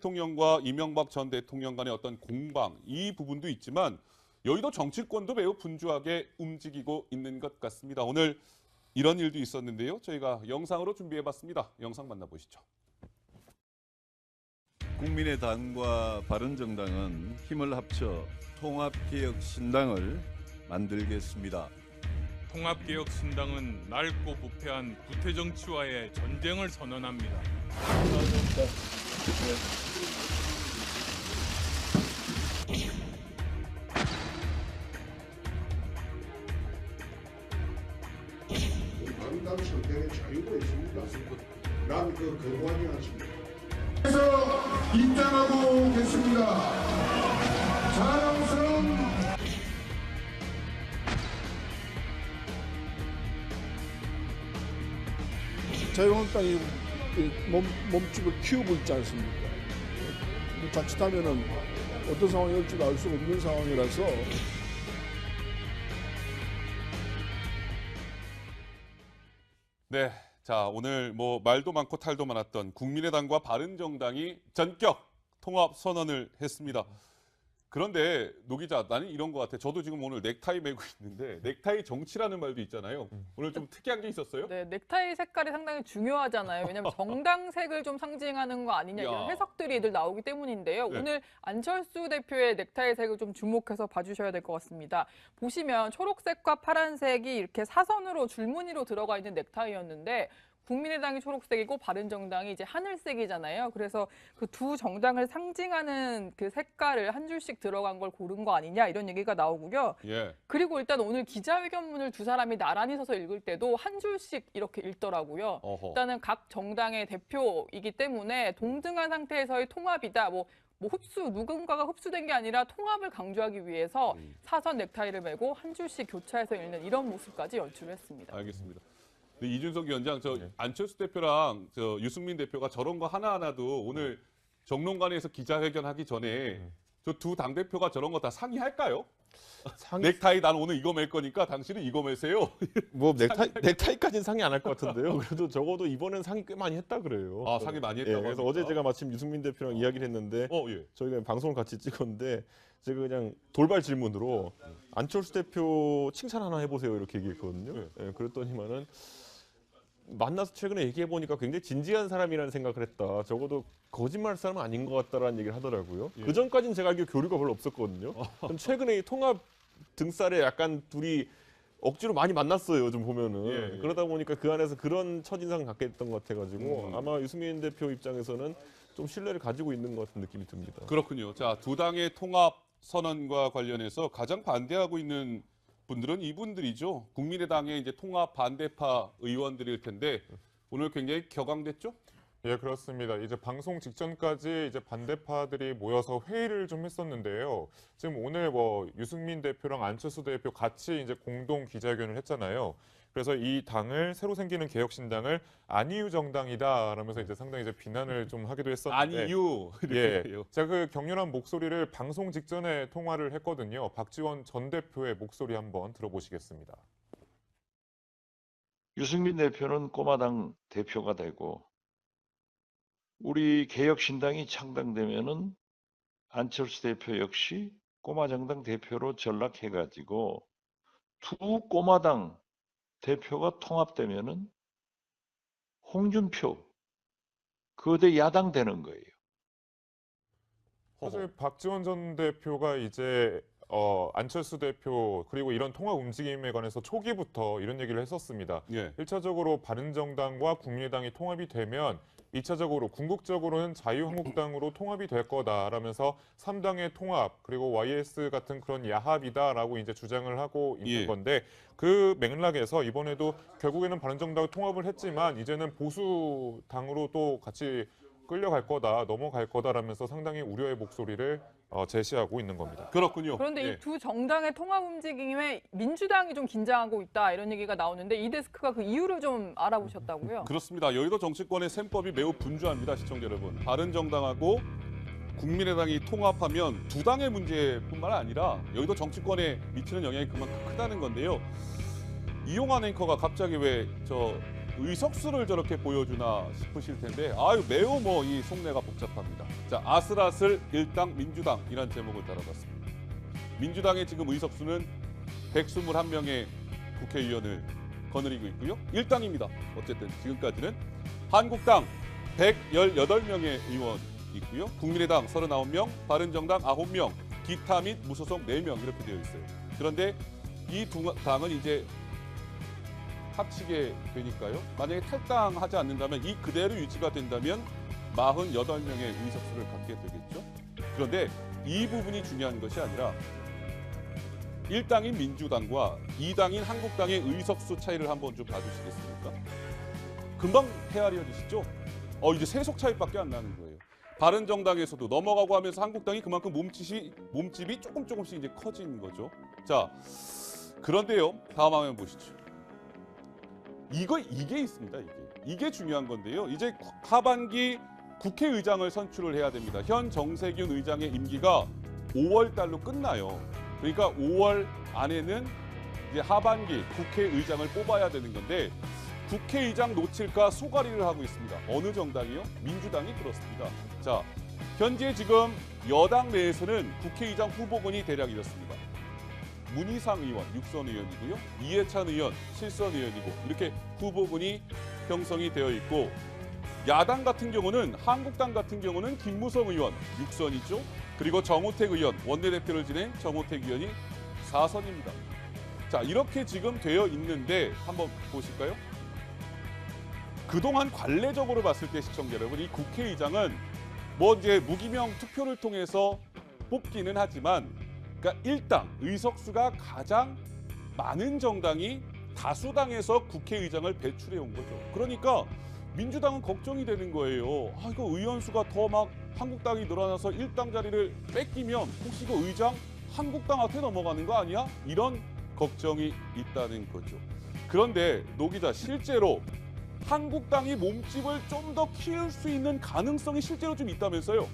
대통령과 이명박 전 대통령 간의 어떤 공방, 이 부분도 있지만 여의도 정치권도 매우 분주하게 움직이고 있는 것 같습니다. 오늘 이런 일도 있었는데요. 저희가 영상으로 준비해봤습니다. 영상 만나보시죠. 국민의당과 바른정당은 힘을 합쳐 통합개혁신당을 만들겠습니다. 통합개혁신당은 낡고 부패한 구태정치와의 전쟁을 선언합니다. 아름다운 선택의 자유가 있습니다. 난 거부하지 않습니다. 그래서 입장하고 계십니다. 자랑스러운 자유한국당이 몸집을 키우고 있지 않습니까? 자칫하면은 어떤 상황이 올지도 알 수 없는 상황이라서 네, 자 오늘 말도 많고 탈도 많았던 국민의당과 바른정당이 전격 통합 선언을 했습니다. 그런데 노 기자, 나는 이런 것 같아. 저도 지금 오늘 넥타이 메고 있는데 넥타이 정치라는 말도 있잖아요. 오늘 좀 특이한 게 있었어요? 네, 넥타이 색깔이 상당히 중요하잖아요. 왜냐하면 정당색을 좀 상징하는 거 아니냐 이런 해석들이 늘 나오기 때문인데요. 네. 오늘 안철수 대표의 넥타이 색을 좀 주목해서 봐주셔야 될 것 같습니다. 보시면 초록색과 파란색이 이렇게 사선으로 줄무늬로 들어가 있는 넥타이였는데 국민의당이 초록색이고 바른정당이 이제 하늘색이잖아요. 그래서 그 두 정당을 상징하는 그 색깔을 한 줄씩 들어간 걸 고른 거 아니냐 이런 얘기가 나오고요. 예. 그리고 일단 오늘 기자회견문을 두 사람이 나란히 서서 읽을 때도 한 줄씩 이렇게 읽더라고요. 어허. 일단은 각 정당의 대표이기 때문에 동등한 상태에서의 통합이다. 누군가가 흡수된 게 아니라 통합을 강조하기 위해서 사선 넥타이를 메고 한 줄씩 교차해서 읽는 이런 모습까지 연출했습니다. 알겠습니다. 근데 이준석 위원장, 안철수 대표랑 유승민 대표가 저런 거 하나하나도 오늘 정론관에서 기자회견하기 전에 저 두 당대표가 저런 거 다 상의할까요? 넥타이 난 오늘 이거 맬 거니까 당신은 이거 매세요. 넥타이까지는 상의 안 할 것 같은데요. 그래도 적어도 이번엔 상의 꽤 많이 했다 그래요. 아, 상의 많이 했다고. 그래서 합니까? 어제 제가 마침 유승민 대표랑 이야기를 했는데 예. 저희가 방송을 같이 찍었는데 제가 그냥 돌발 질문으로 안철수 대표 칭찬 하나 해보세요 이렇게 얘기했거든요. 그랬더니만은 만나서 최근에 얘기해 보니까 굉장히 진지한 사람이라는 생각을 했다. 적어도 거짓말 사람은 아닌 것 같다라는 얘기를 하더라고요. 그 전까지는 제가 알기로 교류가 별로 없었거든요. 그럼 최근에 이 통합 등살에 약간 둘이 억지로 많이 만났어요. 좀 보면은 그러다 보니까 그 안에서 그런 첫인상을 갖게 됐던 것 같아가지고 아마 유승민 대표 입장에서는 좀 신뢰를 가지고 있는 것 같은 느낌이 듭니다. 그렇군요. 자, 두 당의 통합 선언과 관련해서 가장 반대하고 있는 분들은 이분들이죠. 국민의당의 이제 통합 반대파 의원들일 텐데 오늘 굉장히 격앙됐죠? 예, 그렇습니다. 이제 방송 직전까지 이제 반대파들이 모여서 회의를 좀 했었는데요. 지금 오늘 유승민 대표랑 안철수 대표 같이 이제 공동 기자회견을 했잖아요. 그래서 이 당을 새로 생기는 개혁신당을 안이유 정당이다라면서 이제 상당히 이제 비난을 좀 하기도 했었는데. 안이유. 제가 그 격렬한 목소리를 방송 직전에 통화를 했거든요. 박지원 전 대표의 목소리 한번 들어보시겠습니다. 유승민 대표는 꼬마당 대표가 되고 우리 개혁신당이 창당되면은 안철수 대표 역시 꼬마정당 대표로 전락해가지고 두 꼬마당 대표가 통합되면은 홍준표 거대 야당 되는 거예요. 사실 박지원 전 대표가 이제 안철수 대표 그리고 이런 통합 움직임에 관해서 초기부터 이런 얘기를 했었습니다. 1차적으로 바른정당과 국민의당이 통합이 되면 2차적으로 궁극적으로는 자유한국당으로 통합이 될 거다라면서 3당의 통합 그리고 YS 같은 그런 야합이다라고 이제 주장을 하고 있는 건데 그 맥락에서 이번에도 결국에는 바른정당 통합을 했지만 이제는 보수당으로 또 같이 끌려갈 거다, 넘어갈 거다라면서 상당히 우려의 목소리를 제시하고 있는 겁니다. 그렇군요. 그런데 이 두 정당의 통합 움직임에 민주당이 좀 긴장하고 있다 이런 얘기가 나오는데 이 데스크가 그 이유를 좀 알아보셨다고요? 그렇습니다. 여의도 정치권의 셈법이 매우 분주합니다, 시청자 여러분. 바른정당하고 국민의당이 통합하면 두 당의 문제뿐만 아니라 여의도 정치권에 미치는 영향이 그만큼 크다는 건데요. 이용환 앵커가 갑자기 왜 의석수를 저렇게 보여주나 싶으실 텐데 매우 이 속내가 복잡합니다. 자, 아슬아슬 일당 민주당이란 제목을 달아봤습니다. 민주당의 지금 의석수는 121명의 국회의원을 거느리고 있고요. 일당입니다. 어쨌든 지금까지는 한국당 118명의 의원 있고요. 국민의당 39명, 바른정당 9명, 기타 및 무소속 4명 이렇게 되어 있어요. 그런데 이 두 당은 이제 합치게 되니까요. 만약에 탈당하지 않는다면 이 그대로 유지가 된다면 48명의 의석수를 갖게 되겠죠. 그런데 이 부분이 중요한 것이 아니라 1당인 민주당과 2당인 한국당의 의석수 차이를 한번 좀 봐주시겠습니까? 금방 헤아려지시죠? 이제 세석 차이밖에 안 나는 거예요. 바른정당에서도 넘어가고 하면서 한국당이 그만큼 몸집이 조금씩 이제 커진 거죠. 자, 그런데요. 다음 화면 보시죠. 이게 있습니다. 이게 중요한 건데요. 이제 하반기 국회의장을 선출을 해야 됩니다. 현 정세균 의장의 임기가 5월 달로 끝나요. 그러니까 5월 안에는 이제 하반기 국회의장을 뽑아야 되는 건데 국회의장 놓칠까 소가리를 하고 있습니다. 어느 정당이요? 민주당이 그렇습니다. 자, 현재 지금 여당 내에서는 국회의장 후보군이 대략 이렇습니다. 문희상 의원 6선 의원이고요. 이해찬 의원 7선 의원이고 이렇게 후보군이 형성이 되어 있고 야당 같은 경우는 한국당 같은 경우는 김무성 의원 6선이죠. 그리고 정호택 의원 원내대표를 지낸 정호택 의원이 4선입니다. 자, 이렇게 지금 되어 있는데 한번 보실까요? 그동안 관례적으로 봤을 때 시청자 여러분 이 국회의장은 이제 무기명 투표를 통해서 뽑기는 하지만 그러니까 1당 의석수가 가장 많은 정당이 다수당에서 국회의장을 배출해 온 거죠. 그러니까 민주당은 걱정이 되는 거예요. 이거 의원수가 더 막 한국당이 늘어나서 1당 자리를 뺏기면 혹시 그 의장 한국당한테 넘어가는 거 아니야? 이런 걱정이 있다는 거죠. 그런데 노 기자 실제로 한국당이 몸집을 좀 더 키울 수 있는 가능성이 실제로 좀 있다면서요?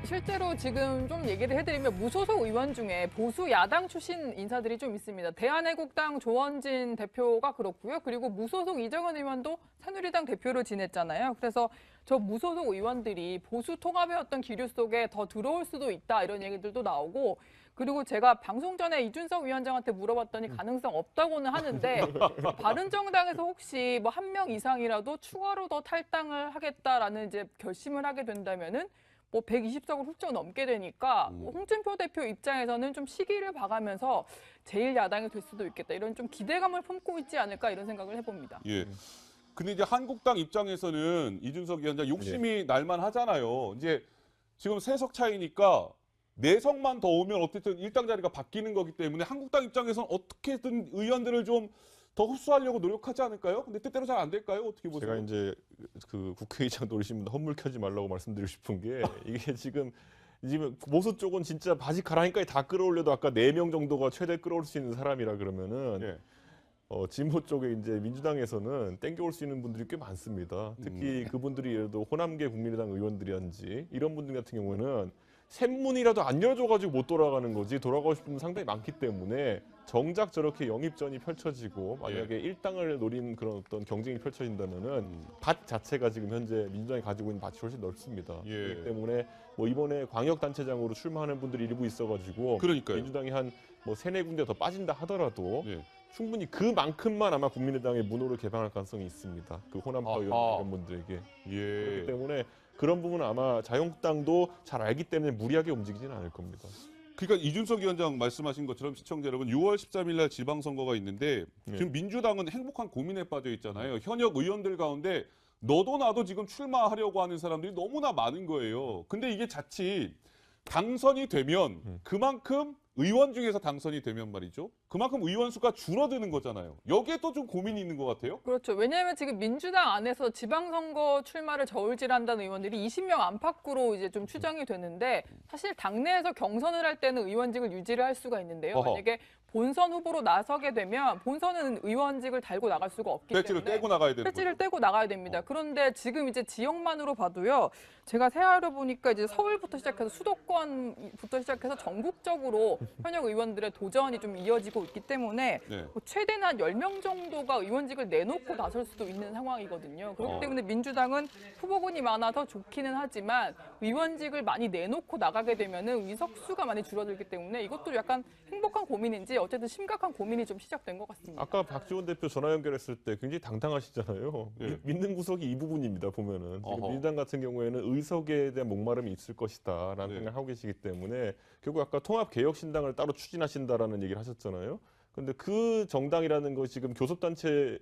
실제로 지금 좀 얘기를 해드리면 무소속 의원 중에 보수 야당 출신 인사들이 좀 있습니다. 대한애국당 조원진 대표가 그렇고요. 그리고 무소속 이정은 의원도 새누리당 대표를 지냈잖아요. 그래서 저 무소속 의원들이 보수 통합의 어떤 기류 속에 더 들어올 수도 있다 이런 얘기들도 나오고 그리고 제가 방송 전에 이준석 위원장한테 물어봤더니 가능성 없다고는 하는데 바른정당에서 혹시 뭐 1명 이상이라도 추가로 더 탈당을 하겠다라는 이제 결심을 하게 된다면은 120석을 훌쩍 넘게 되니까 홍준표 대표 입장에서는 좀 시기를 봐가면서 제1야당이 될 수도 있겠다. 이런 좀 기대감을 품고 있지 않을까 이런 생각을 해봅니다. 예. 근데 이제 한국당 입장에서는 이준석 위원장 욕심이 날만 하잖아요. 이제 지금 3석 차이니까 4석만 더 오면 어쨌든 1당 자리가 바뀌는 거기 때문에 한국당 입장에서는 어떻게든 의원들을 좀 더 흡수하려고 노력하지 않을까요? 근데 뜻대로 잘 안 될까요? 어떻게 보세요? 제가 이제 그 국회의장 노리신 분들 헛물 켜지 말라고 말씀드리고 싶은 게 이게 지금 보수 쪽은 진짜 바지 가랑이까지 다 끌어올려도 아까 4명 정도가 최대 끌어올 수 있는 사람이라 그러면은 진보 쪽에 이제 민주당에서는 땡겨올 수 있는 분들이 꽤 많습니다. 특히 그분들이 예를 들어 호남계 국민의당 의원들이란지 이런 분들 같은 경우에는 샘문이라도 안 열어줘가지고 못 돌아가는 거지 돌아가고 싶은 분 상당히 많기 때문에 정작 저렇게 영입전이 펼쳐지고 만약에 1당을 노린 그런 어떤 경쟁이 펼쳐진다면은 밭 자체가 지금 현재 민주당이 가지고 있는 밭이 훨씬 넓습니다. 그렇기 때문에 이번에 광역단체장으로 출마하는 분들이 일부 있어가지고 그러니까요. 민주당이 한 3-4군데 더 빠진다 하더라도 충분히 그만큼만 아마 국민의당의 문호를 개방할 가능성이 있습니다. 그 호남파 이런 분들에게. 그렇기 때문에 그런 부분은 아마 자유한국당도 잘 알기 때문에 무리하게 움직이지는 않을 겁니다. 그러니까 이준석 위원장 말씀하신 것처럼 시청자 여러분 6월 13일 날 지방선거가 있는데 지금 민주당은 행복한 고민에 빠져 있잖아요. 현역 의원들 가운데 너도 나도 지금 출마하려고 하는 사람들이 너무나 많은 거예요. 근데 이게 자칫 당선이 되면 그만큼 의원 중에서 당선이 되면 말이죠. 그만큼 의원 수가 줄어드는 거잖아요. 여기에 또 좀 고민이 있는 것 같아요. 그렇죠. 왜냐하면 지금 민주당 안에서 지방선거 출마를 저울질한다는 의원들이 20명 안팎으로 이제 좀 추정이 되는데 사실 당내에서 경선을 할 때는 의원직을 유지를 할 수가 있는데요. 만약에 본선 후보로 나서게 되면 본선은 의원직을 달고 나갈 수가 없기 배지를 때문에 떼고 나가야 되는 배지를 떼고 나가야 됩니다. 그런데 지금 이제 지역만으로 봐도요. 제가 세하려 보니까 이제 서울부터 시작해서 수도권부터 시작해서 전국적으로 현역 의원들의 도전이 좀 이어지고 벌어지고 있기 때문에 네. 뭐 최대한 10명 정도가 의원직을 내놓고 나설 수도 있는 상황이거든요. 그렇기 때문에 민주당은 후보군이 많아서 좋기는 하지만 의원직을 많이 내놓고 나가게 되면은 의석수가 많이 줄어들기 때문에 이것도 약간 행복한 고민인지 어쨌든 심각한 고민이 좀 시작된 것 같습니다. 아까 박지원 대표 전화 연결했을 때 굉장히 당당하시잖아요. 예. 믿는 구석이 이 부분입니다. 보면은 지금 어허. 민주당 같은 경우에는 의석에 대한 목마름이 있을 것이다라는 네. 생각을 하고 계시기 때문에 결국 아까 통합개혁신당을 따로 추진하신다라는 얘기를 하셨잖아요. 근데 그 정당이라는 것이 지금 교섭단체를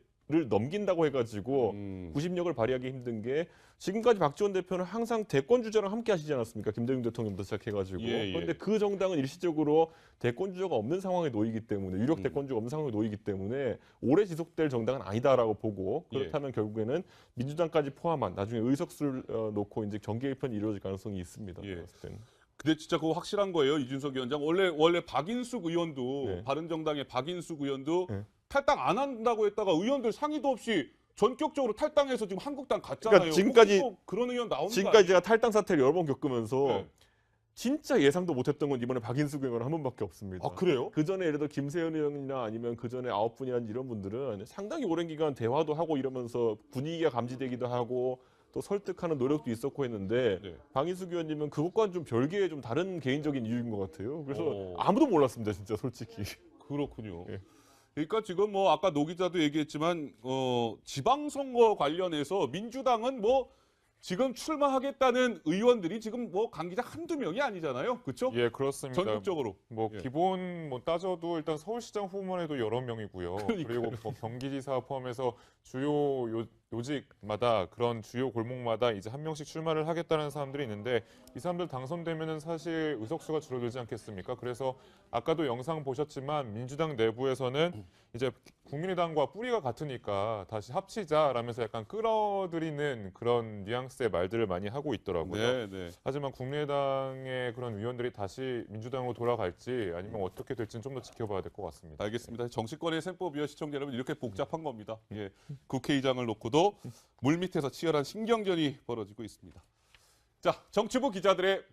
넘긴다고 해가지고 구심력을 발휘하기 힘든 게 지금까지 박지원 대표는 항상 대권 주자랑 함께 하시지 않았습니까? 김대중 대통령부터 시작해가지고. 예, 예. 그런데 그 정당은 일시적으로 대권 주자가 없는 상황에 놓이기 때문에 유력 대권 주자가 없는 상황에 놓이기 때문에 오래 지속될 정당은 아니다라고 보고 그렇다면 결국에는 민주당까지 포함한 나중에 의석수를 놓고 이제 정계 개편이 이루어질 가능성이 있습니다. 예. 봤을 때는. 근데 진짜 그거 확실한 거예요, 이준석 위원장. 원래 박인숙 의원도 네. 바른정당의 박인숙 의원도 네. 탈당 안 한다고 했다가 의원들 상의도 없이 전격적으로 탈당해서 지금 한국당 갔잖아요. 그러니까 지금까지- 혹시 또 그런 의원 나오는 거 지금까지 아니에요? 제가 탈당 사태를 여러 번 겪으면서 네. 진짜 예상도 못했던 건 이번에 박인숙 의원 한 분밖에 없습니다. 아, 그래요? 그 전에 예를 들어 김세현 의원이나 아니면 그 전에 9분이라는 이런 분들은 상당히 오랜 기간 대화도 하고 이러면서 분위기가 감지되기도 하고 또 설득하는 노력도 있었고 했는데 네. 박인숙 의원님은 그것과는 좀 별개의 좀 다른 개인적인 이유인 것 같아요. 그래서 오. 아무도 몰랐습니다, 진짜 솔직히. 그렇군요. 예. 그러니까 지금 뭐 아까 노 기자도 얘기했지만 지방선거 관련해서 민주당은 뭐 지금 출마하겠다는 의원들이 지금 뭐 강 기자 한두 명이 아니잖아요. 그렇죠? 예, 그렇습니다. 전국적으로. 뭐 예. 기본 뭐 따져도 일단 서울시장 후보만 해도 여러 명이고요. 그러니까요. 그리고 뭐 경기지사 포함해서 주요 요직마다 그런 주요 골목마다 이제 한 명씩 출마를 하겠다는 사람들이 있는데 이 사람들 당선되면은 사실 의석수가 줄어들지 않겠습니까? 그래서 아까도 영상 보셨지만 민주당 내부에서는 이제 국민의당과 뿌리가 같으니까 다시 합치자라면서 약간 끌어들이는 그런 뉘앙스의 말들을 많이 하고 있더라고요. 네, 네. 하지만 국민의당의 그런 의원들이 다시 민주당으로 돌아갈지 아니면 어떻게 될지는 좀 더 지켜봐야 될 것 같습니다. 알겠습니다. 정치권의 셈법이요, 시청자 여러분, 이렇게 복잡한 겁니다. 예. 국회의장을 놓고도 물밑에서 치열한 신경전이 벌어지고 있습니다. 자, 정치부 기자들의